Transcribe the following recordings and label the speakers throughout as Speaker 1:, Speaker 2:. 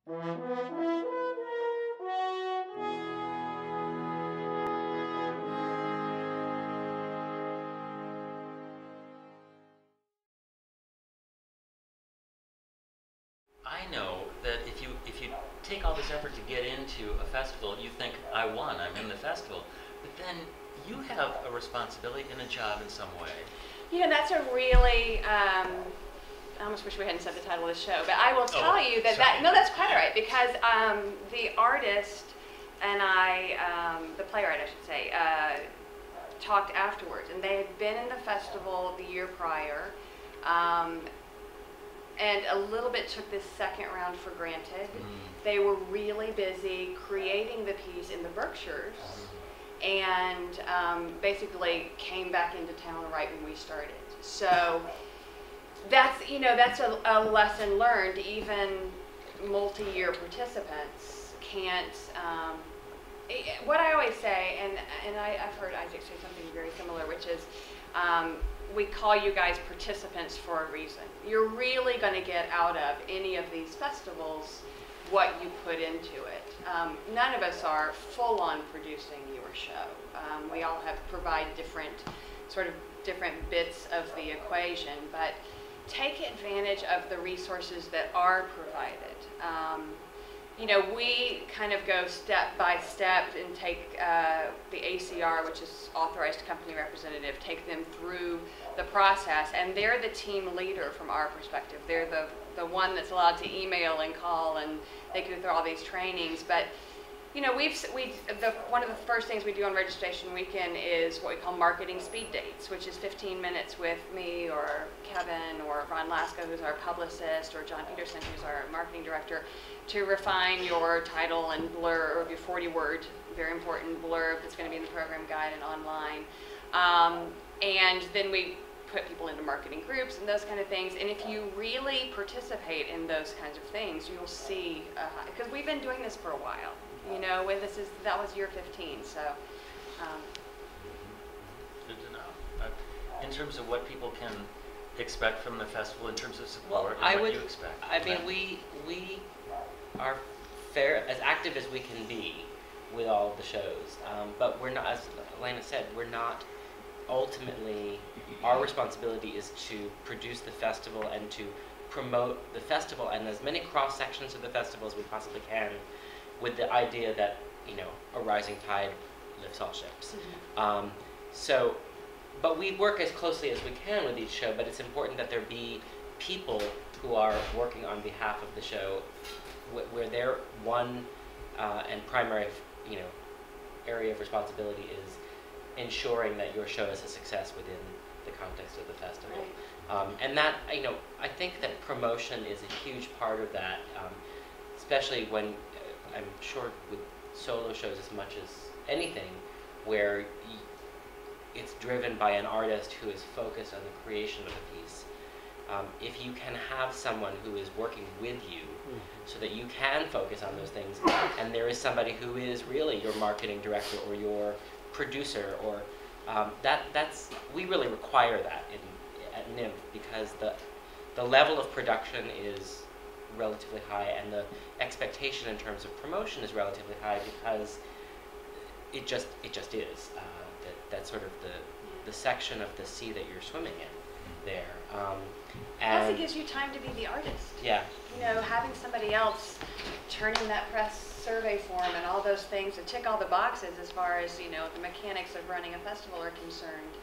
Speaker 1: I know that if you take all this effort to get into a festival, you think, I won, I'm in the festival. But then you have a responsibility and a job in some way.
Speaker 2: You know, that's a really, I almost wish we hadn't said the title of the show, but I will tell you that, no, that's quite all right, because the artist and I, the playwright I should say, talked afterwards, and they had been in the festival the year prior, and a little bit took this second round for granted. They were really busy creating the piece in the Berkshires, and basically came back into town right when we started. So that's, you know, that's a lesson learned. Even multi-year participants can't, what I always say, and I've heard Isaac say something very similar, which is, we call you guys participants for a reason. You're really going to get out of any of these festivals what you put into it. None of us are full-on producing your show. We all provide different bits of the equation, but take advantage of the resources that are provided. You know, we kind of go step by step and take the ACR, which is Authorized Company Representative, take them through the process, and they're the team leader from our perspective. They're the one that's allowed to email and call, and they go through all these trainings. But you know, one of the first things we do on registration weekend is what we call marketing speed dates, which is 15 minutes with me or Kevin or Ron Laska, who's our publicist, or John Peterson, who's our marketing director, to refine your title and blurb, your 40-word, very important blurb that's going to be in the program guide and online. And then we put people into marketing groups and those kind of things. And if you really participate in those kinds of things, you'll see, because we've been doing this for a while. You know, that was year 15, so.
Speaker 1: Good to know. In terms of what people can expect from the festival, in terms of support, and what you expect.
Speaker 3: I mean, we are as active as we can be with all of the shows, but we're not, as Elena said, we're not, ultimately, our responsibility is to produce the festival and to promote the festival and as many cross sections of the festival as we possibly can, with the idea that, you know, a rising tide lifts all ships. But we work as closely as we can with each show, but it's important that there be people who are working on behalf of the show, where their one and primary, you know, area of responsibility is ensuring that your show is a success within the context of the festival. Right. And that, you know, I think that promotion is a huge part of that, especially when, I'm sure with solo shows as much as anything, where it's driven by an artist who is focused on the creation of a piece. If you can have someone who is working with you so that you can focus on those things, and there is somebody who is really your marketing director or your producer, or we really require that at NYMF, because the level of production is relatively high, and the expectation in terms of promotion is relatively high, because it just is. That's sort of the section of the sea that you're swimming in there. And
Speaker 2: plus, it gives you time to be the artist.
Speaker 3: Yeah.
Speaker 2: You know, having somebody else turning that press survey form and all those things to tick all the boxes as far as, you know, the mechanics of running a festival are concerned,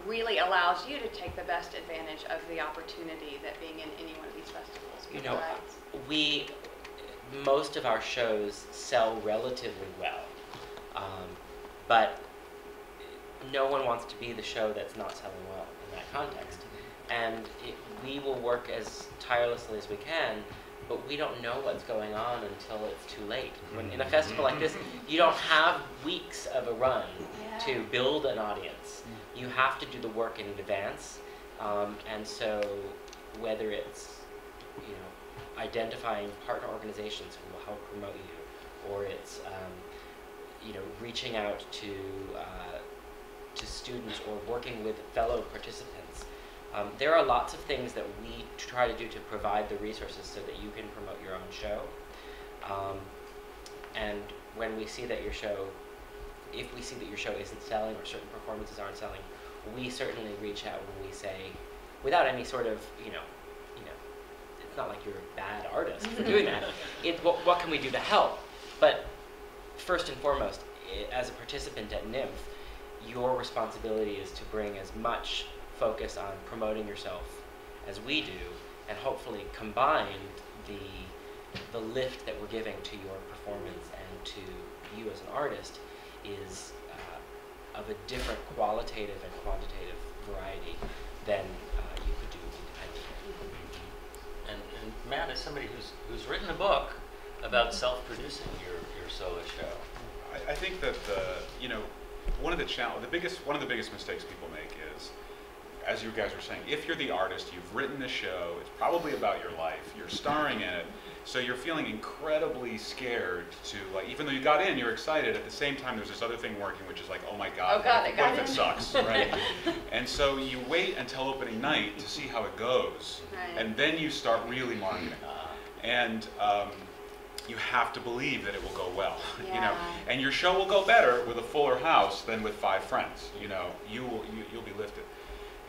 Speaker 2: really allows you to take the best advantage of the opportunity that being in any one of these festivals provides.
Speaker 3: You know, most of our shows sell relatively well, but no one wants to be the show that's not selling well in that context. And we will work as tirelessly as we can, but we don't know what's going on until it's too late. When in a festival like this, you don't have weeks of a run to build an audience. You have to do the work in advance, and so whether it's, you know, identifying partner organizations who will help promote you, or it's you know, reaching out to students or working with fellow participants. There are lots of things that we try to do to provide the resources so that you can promote your own show. And when we see that your show, if we see that your show isn't selling or certain performances aren't selling, we certainly reach out when we say, without any sort of, it's not like you're a bad artist for doing that. What can we do to help? But first and foremost, as a participant at NYMF, your responsibility is to bring as much focus on promoting yourself as we do, and hopefully combine the lift that we're giving to your performance and to you as an artist is of a different qualitative and quantitative variety than you could do independently.
Speaker 1: And Matt, as somebody who's written a book about self-producing your solo show,
Speaker 4: I think that one of the biggest mistakes people make is, as you guys were saying, if you're the artist, you've written the show, it's probably about your life, you're starring in it, so you're feeling incredibly scared to, like, even though you got in, you're excited, at the same time there's this other thing working, which is like, oh my God, what if it sucks, right? And so you wait until opening night to see how it goes, and then you start really marketing. And you have to believe that it will go well, and your show will go better with a fuller house than with 5 friends. You'll be lifted.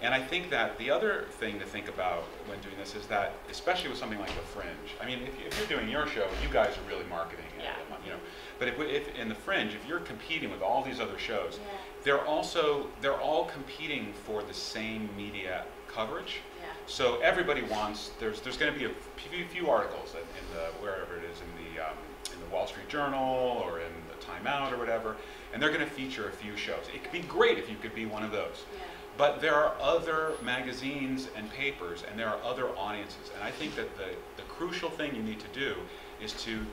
Speaker 4: And I think that the other thing to think about when doing this is that, especially with something like the Fringe, I mean, if you're doing your show, you guys are really marketing it, But if in the Fringe, if you're competing with all these other shows, they're all competing for the same media coverage. So everybody wants, there's going to be a few articles in the, wherever it is, in the Wall Street Journal or in the Time Out or whatever, and they're going to feature a few shows. It could be great if you could be one of those. But there are other magazines and papers, and there are other audiences. And I think that the crucial thing you need to do is to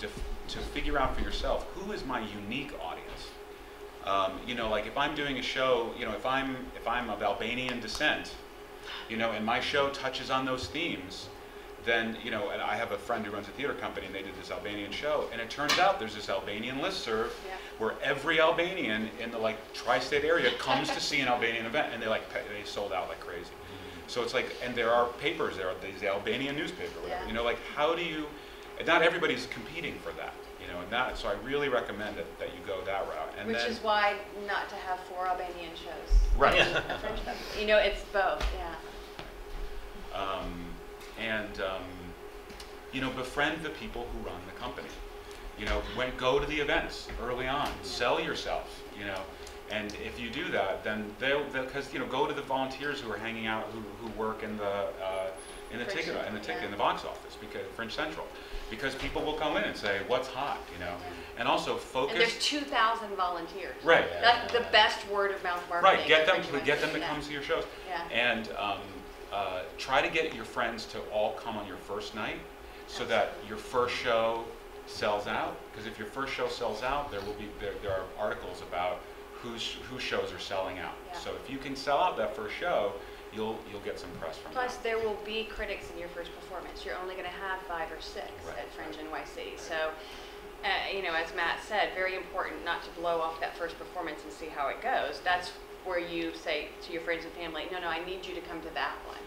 Speaker 4: figure out for yourself, who is my unique audience? Like if I'm doing a show, if I'm of Albanian descent, and my show touches on those themes, then, and I have a friend who runs a theater company, and they did this Albanian show, and it turns out there's this Albanian listserv where every Albanian in the tri-state area comes to see an Albanian event, and they sold out like crazy. So it's like, and there are papers, there are these Albanian newspaper, whatever. How do you? Not everybody's competing for that, and so I really recommend that you go that route. And
Speaker 2: which
Speaker 4: then,
Speaker 2: is why not to have 4 Albanian shows.
Speaker 4: Right.
Speaker 2: It's both.
Speaker 4: Befriend the people who run the company. Go to the events early on, sell yourself, and if you do that, then because go to the volunteers who are hanging out, who work in the ticket in the box office, because Fringe Central, because people will come in and say what's hot, and also focus. And
Speaker 2: there's 2,000 volunteers.
Speaker 4: Right.
Speaker 2: That's the best word of mouth marketing.
Speaker 4: Right. Get them to come see your shows. And try to get your friends to all come on your first night, so that your first show sells out. Because if your first show sells out, there are articles about whose shows are selling out. So if you can sell out that first show, you'll get some press from
Speaker 2: Plus,
Speaker 4: that.
Speaker 2: there will be critics in your first performance. You're only going to have 5 or 6 at Fringe NYC. So, as Matt said, very important not to blow off that first performance and see how it goes. That's where you say to your friends and family, no, I need you to come to that one.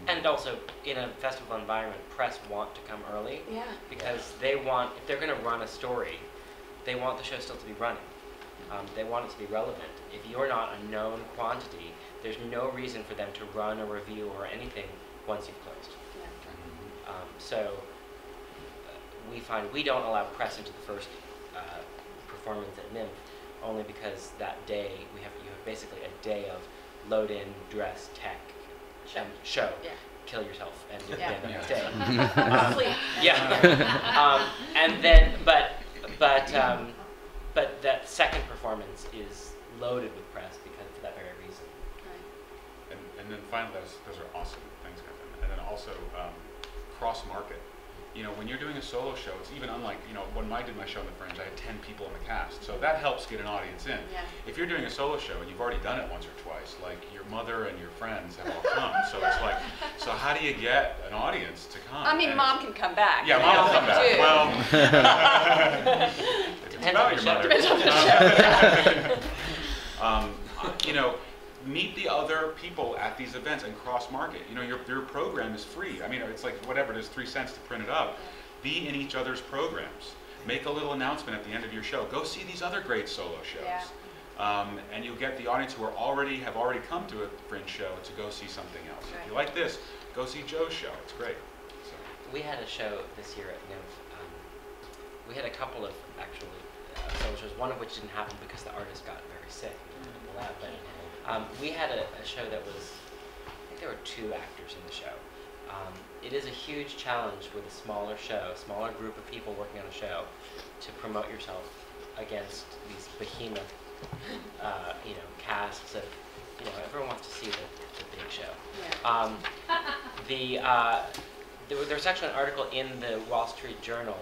Speaker 3: And also, in a festival environment, press want to come early because they want, if they're going to run a story, they want the show still to be running. They want it to be relevant. If you're not a known quantity, there's no reason for them to run a review or anything once you've closed. So we find we don't allow press into the first performance at NYMF, only because that day you have basically a day of load in, dress, tech, show, kill yourself, and do it again the next day. And then, but that second performance is loaded with press because for that very reason.
Speaker 4: And then finally, those are awesome things happen. And then also cross market. When you're doing a solo show, it's even unlike, when I did my show in the Fringe, I had 10 people in the cast. So that helps get an audience in. If you're doing a solo show and you've already done it once or twice, like your mother and your friends have all come. So it's like, so how do you get an audience to come?
Speaker 2: I mean, mom can come back.
Speaker 4: Yeah, mom will come back. Well,
Speaker 3: depends on the show.
Speaker 2: Depends on the show.
Speaker 4: Meet the other people at these events and cross market. Your program is free. I mean, it's like whatever it is, 3 cents to print it up. Be in each other's programs. Make a little announcement at the end of your show. Go see these other great solo shows.
Speaker 2: Yeah.
Speaker 4: And you'll get the audience who have already come to a Fringe show to go see something else.
Speaker 2: Right.
Speaker 4: If you like this, go see Joe's show. It's great. So.
Speaker 3: We had a show this year at NYMF. We had a couple of actually solo shows, one of which didn't happen because the artist got very sick. But we had a show that was, I think there were 2 actors in the show. It is a huge challenge with a smaller show, a smaller group of people working on a show, to promote yourself against these behemoth, casts of, everyone wants to see the big show.
Speaker 2: Yeah.
Speaker 3: There's actually an article in the Wall Street Journal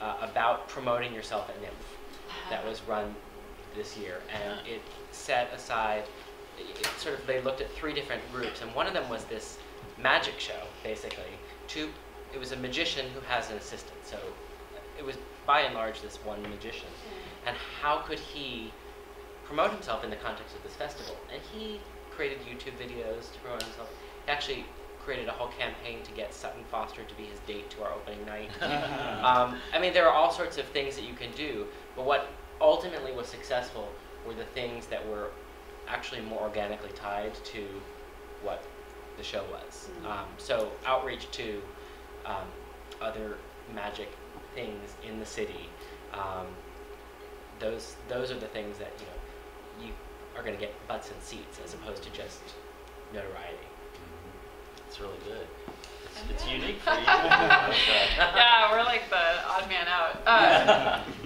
Speaker 3: about promoting yourself at NYMF that was run this year, and it set aside, they looked at 3 different groups, and one of them was this magic show, basically. It was a magician who has an assistant, so it was by and large this one magician. And how could he promote himself in the context of this festival? And he created YouTube videos to promote himself. He actually created a whole campaign to get Sutton Foster to be his date to our opening night. There are all sorts of things that you can do, but what ultimately was successful were the things that were actually more organically tied to what the show was. So outreach to other magic things in the city. Those are the things that you are going to get butts and seats as opposed to just notoriety.
Speaker 1: It's really good. It's unique for you.
Speaker 5: Yeah, we're like the odd man out.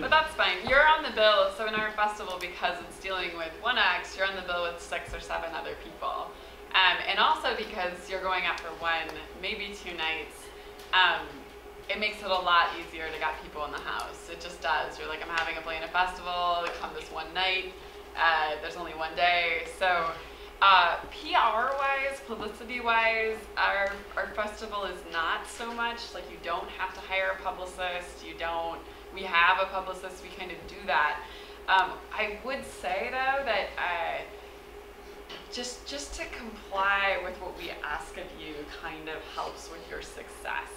Speaker 5: But that's fine. You're on the bill, so in our festival, because it's dealing with 1 act, you're on the bill with 6 or 7 other people. And also because you're going out for 1, maybe 2 nights, it makes it a lot easier to get people in the house. It just does. You're like, I'm having a play in a festival, come this 1 night, there's only 1 day. So PR-wise, publicity-wise, our festival is not so much. Like, you don't have to hire a publicist. We have a publicist, we kind of do that. I would say, though, that just to comply with what we ask of you kind of helps with your success.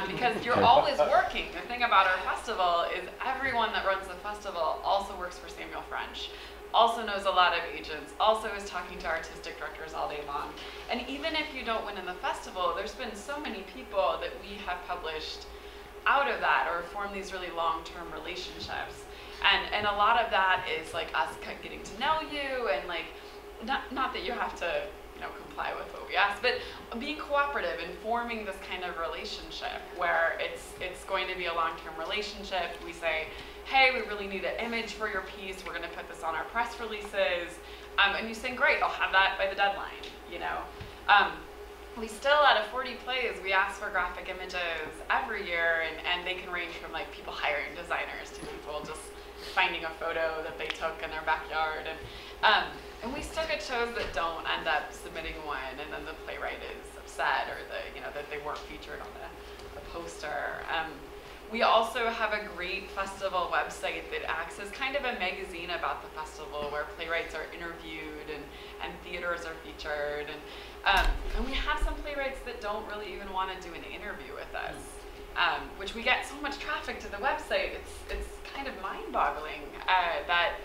Speaker 5: Because you're always working. The thing about our festival is everyone that runs the festival also works for Samuel French, also knows a lot of agents, also is talking to artistic directors all day long. And even if you don't win in the festival, there's been so many people that we have published out of that or formed these really long-term relationships. And a lot of that is like us getting to know you, and like, not that you have to, comply with what we ask, but being cooperative and forming this kind of relationship where it's going to be a long-term relationship. We say, hey, we really need an image for your piece. We're going to put this on our press releases. And you say, great, I'll have that by the deadline, We still, out of 40 plays, we ask for graphic images every year, and they can range from like people hiring designers to people just finding a photo that they took in their backyard. And we still get shows that don't end up submitting one, and then the playwright is upset, or that they weren't featured on the poster. We also have a great festival website that acts as kind of a magazine about the festival, where playwrights are interviewed and theaters are featured. And we have some playwrights that don't really even want to do an interview with us, which we get so much traffic to the website. It's kind of mind-boggling that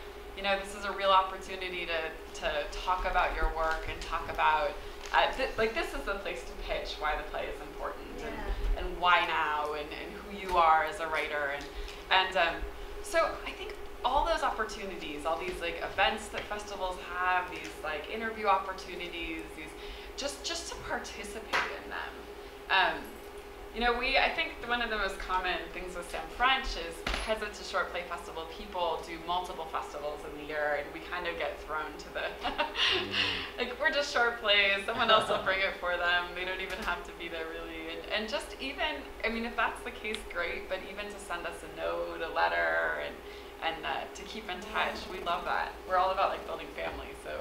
Speaker 5: this is a real opportunity to talk about your work and talk about this is the place to pitch why the play is important, and why now, and who you are as a writer, and so I think all those opportunities, all these like events that festivals have, these like interview opportunities, these just to participate in them. I think one of the most common things with Sam French is, because it's a short play festival, people do multiple festivals in the year, and we kind of get thrown to the, like, we're just short plays, someone else will bring it for them, they don't even have to be there really, and just even, if that's the case, great, but even to send us a note, a letter, and to keep in touch, we love that. We're all about like building families, so